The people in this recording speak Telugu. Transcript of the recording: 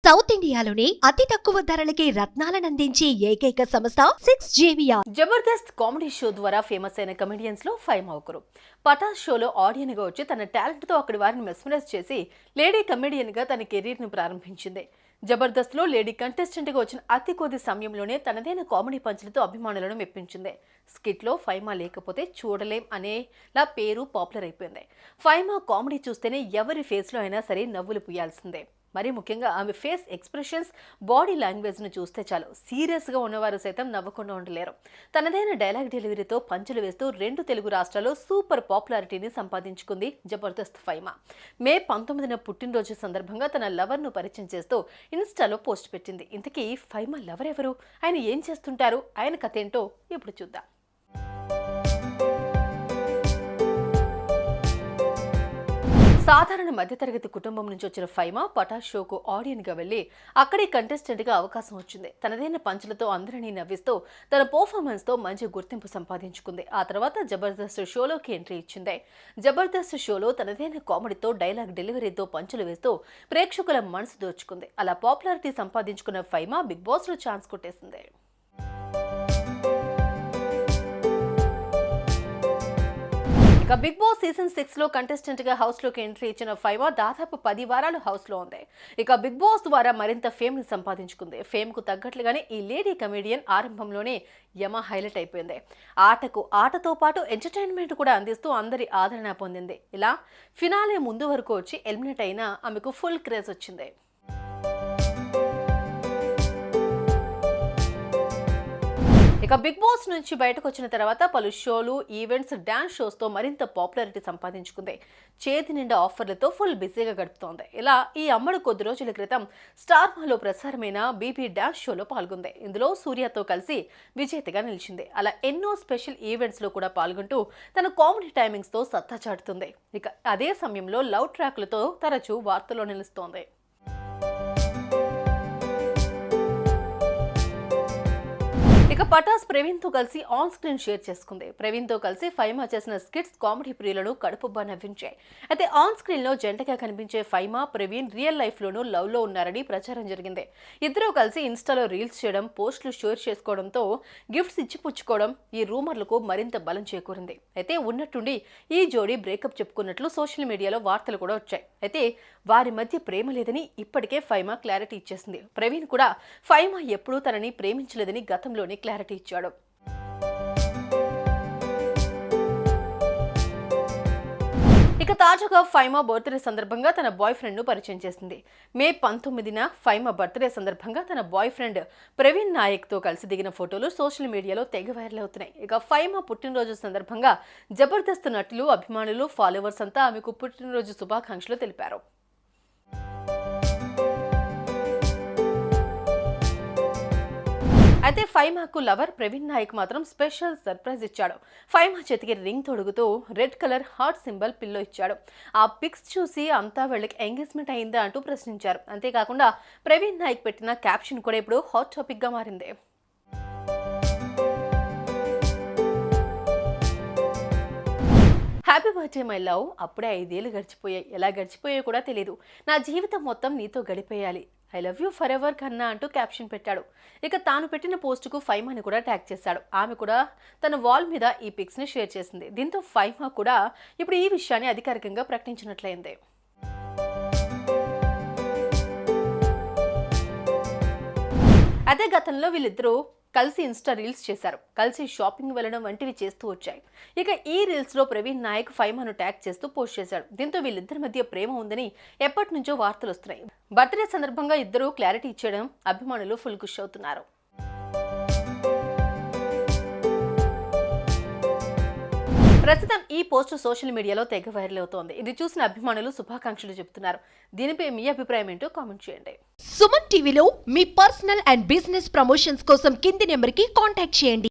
సౌత్ ఇండియాలోనే అతి తక్కువ ధరలకి రత్నాలనందించే ఏకైక సంస్థ 6JVR. జబర్దస్త్ కామెడీ షో ద్వారా ఫేమస్ అయిన కమెడియన్స్ లో ఫైమా ఒకరు. పటాస్ షోలో ఆడియన్ గా వచ్చి తన టాలెంట్ తో అక్కడి వారిని మెస్మరైజ్ చేసి లేడీ కమెడియన్ గా తన కెరీర్ ను ప్రారంభించింది. జబర్దస్త్ లో లేడీ కంటెస్టెంట్ గా వచ్చిన అతి కొద్ది సమయంలోనే తనదైన కామెడీ పంచులతో అభిమానులను మెప్పించింది. స్కిట్ లో ఫైమా లేకపోతే చూడలేం అనేలా పేరు పాపులర్ అయిపోయింది. ఫైమా కామెడీ చూస్తేనే ఎవరి ఫేస్ లో అయినా సరే నవ్వులు పూయాల్సిందే. మరీ ముఖ్యంగా ఆమె ఫేస్ ఎక్స్ప్రెషన్స్, బాడీ లాంగ్వేజ్ ను చూస్తే చాలు సీరియస్ గా ఉన్నవారు సైతం నవ్వకుండా ఉండలేరు. తనదైన డైలాగ్ డెలివరీతో పంచులు వేస్తూ 2 తెలుగు రాష్ట్రాల్లో సూపర్ పాపులారిటీని సంపాదించుకుంది జబర్దస్త్ ఫైమా. మే 19న పుట్టినరోజు సందర్భంగా తన లవర్ ను పరిచయం చేస్తూ ఇన్స్టాలో పోస్ట్ పెట్టింది. ఇంతకీ ఫైమా లవర్ ఎవరు, ఆయన ఏం చేస్తుంటారు, ఆయన కథ ఏంటో ఇప్పుడు చూద్దాం. సాధారణ మధ్యతరగతి కుటుంబం నుంచి వచ్చిన ఫైమా పటాస్ షోకు ఆడియన్ గా వెళ్లి అక్కడే కంటెస్టెంట్ గా అవకాశం వచ్చింది. తనదైన పంచులతో అందరినీ నవ్విస్తూ తన పర్ఫార్మెన్స్ తో మంచి గుర్తింపు సంపాదించుకుంది. ఆ తర్వాత జబర్దస్త్ షోలోకి ఎంట్రీ ఇచ్చింది. జబర్దస్త్ షోలో తనదైన కామెడీతో డైలాగ్ డెలివరీతో పంచులు వేస్తూ ప్రేక్షకుల మనసు దోచుకుంది. అలా పాపులారిటీ సంపాదించుకున్న ఫైమా బిగ్ బాస్ లో ఛాన్స్ కొట్టేసింది. ఇక బిగ్ బాస్ సీజన్ 6 లో కంటెస్టెంట్ గా హౌస్ లోకి ఎంట్రీ ఇచ్చిన ఫైమా దాదాపు 10 వారాలు హౌస్ లో ఉంది. ఇక బిగ్ బాస్ ద్వారా మరింత ఫేమ్ ని సంపాదించుకుంది. ఫేమ్ కు తగ్గట్లుగానే ఈ లేడీ కమెడియన్ ఆరంభంలోనే హైలైట్ అయిపోయింది. ఆటతో పాటు ఎంటర్టైన్మెంట్ కూడా అందిస్తూ అందరి ఆదరణ పొందింది. ఇలా ఫినాలే ముందు వరకు వచ్చి ఎలిమినేట్ అయినా ఆమెకు ఫుల్ క్రేజ్ వచ్చింది. ఇక బిగ్ బాస్ నుంచి బయటకు వచ్చిన తర్వాత పలు షోలు, ఈవెంట్స్, డాన్స్ షోస్ తో మరింత పాపులారిటీ సంపాదించుకుంది. చేతి నిండా ఆఫర్లతో ఫుల్ బిజీగా గడుపుతోంది. ఇలా ఈ అమ్మడు కొద్ది రోజుల క్రితం స్టార్ మాలో ప్రసారమైన బీబీ డాన్స్ షోలో పాల్గొంది. ఇందులో సూర్యతో కలిసి విజేతగా నిలిచింది. అలా ఎన్నో స్పెషల్ ఈవెంట్స్ లో కూడా పాల్గొంటూ తన కామెడీ టైమింగ్స్ తో సత్తా చాటుతుంది. ఇక అదే సమయంలో లవ్ ట్రాక్లతో తరచూ వార్తల్లో నిలుస్తోంది. ఇక పటాస్ ప్రవీణ్ తో కలిసి ఆన్ స్క్రీన్ షేర్ చేసుకుంది. ప్రవీణ్ తో కలిసి ఫైమా చేసిన స్కిట్స్ కామెడీ ప్రియులను కడుపుబ్బా నవ్వించాయి. అయితే ఆన్ స్క్రీన్ లో జంటగా కనిపించే ఫైమా, ప్రవీణ్ రియల్ లైఫ్ లోనూ లవ్ లో ఉన్నారని ప్రచారం జరిగింది. ఇద్దరూ కలిసి ఇన్స్టాలో రీల్స్ చేయడం, పోస్టులు షేర్ చేసుకోవడంతో గిఫ్ట్స్ ఇచ్చి పుచ్చుకోవడం ఈ రూమర్లకు మరింత బలం చేకూరింది. అయితే ఉన్నట్టుండి ఈ జోడీ బ్రేకప్ చెప్పుకున్నట్లు సోషల్ మీడియాలో వార్తలు కూడా వచ్చాయి. అయితే వారి మధ్య ప్రేమ లేదని ఇప్పటికే ఫైమా క్లారిటీ ఇచ్చేసింది. ప్రవీణ్ కూడా ఫైమా ఎప్పుడూ తనని ప్రేమించలేదని గతంలోనే క్లారిటీ ఇచ్చాడు. ఇక తాజాగా ఫైమా బర్త్డే సందర్భంగా తన బాయ్ ఫ్రెండ్ ను పరిచయం చేసింది. మే 19న ఫైమా బర్త్డే సందర్భంగా తన బాయ్ ఫ్రెండ్ ప్రవీణ్ నాయక్ తో కలిసి దిగిన ఫోటోలు సోషల్ మీడియాలో తెగ వైరల్ అవుతున్నాయి. ఇక ఫైమా పుట్టినరోజు సందర్భంగా జబర్దస్త్ నటులు, అభిమానులు, ఫాలోవర్స్ అంతా ఆమెకు పుట్టినరోజు శుభాకాంక్షలు తెలిపారు. అయితే ఫైమాకు లవర్ ప్రవీణ్ నాయక్ మాత్రం స్పెషల్ సర్ప్రైజ్ ఇచ్చాడు. ఫైమా చేతికి రింగ్ తొడుగుతూ red colour heart symbol pillow ఇచ్చాడు. ఆ పిక్స్ చూసి అంతా వీళ్ళకి ఎంగేజ్మెంట్ అయిందా అంటూ ప్రశ్నించారు. అంతేకాకుండా ప్రవీణ్ నాయక్ పెట్టిన క్యాప్షన్ కూడా ఇప్పుడు హాట్ టాపిక్ గా మారింది. హ్యాపీ బర్త్డే మై లవ్, అప్పుడే 5 ఏళ్ళు గడిచిపోయాయి. ఎలా గడిచిపోయాయో కూడా తెలియదు. నా జీవితం మొత్తం నీతో గడిపేయాలి, I love you forever కన్నా అంటూ క్యాప్షన్ పెట్టాడు. ఇక తాను పెట్టిన పోస్టుకు ఫైమాని కూడా ట్యాగ్ చేశాడు. ఆమె కూడా తన వాల్ మీద ఈ పిక్స్ ని షేర్ చేసింది. దీంతో ఫైమా కూడా ఇప్పుడు ఈ విషయాన్ని అధికారికంగా ప్రకటించినట్లయింది. అదే గతంలో వీళ్ళిద్దరూ కలిసి ఇన్స్టా రీల్స్ చేశారు. కలిసి షాపింగ్ వెళ్ళడం వంటివి చేస్తూ వచ్చాయి. ఇక ఈ రీల్స్ లో ప్రవీణ్ నాయక్ ఫైమాను ట్యాగ్ చేస్తూ పోస్ట్ చేశాడు. దీంతో వీళ్ళిద్దరి మధ్య ప్రేమ ఉందని ఎప్పటి నుంచో వార్తలు వస్తున్నాయి. బర్త్డే సందర్భంగా ఇద్దరు క్లారిటీ ఇచ్చేయడం అభిమానులు ఫుల్ ఖుషి అవుతున్నారు. ప్రస్తుతం ఈ పోస్ట్ సోషల్ మీడియాలో తెగ వైరల్ అవుతోంది. ఇది చూసిన అభిమానులు శుభాకాంక్షలు చెబుతున్నారు. దీనిపై మీ అభిప్రాయం ఏంటో కామెంట్ చేయండి. సుమన్ టీవీలో మీ పర్సనల్ అండ్ బిజినెస్ ప్రమోషన్స్ కోసం కింది నెంబర్ కి కాంటాక్ట్ చేయండి.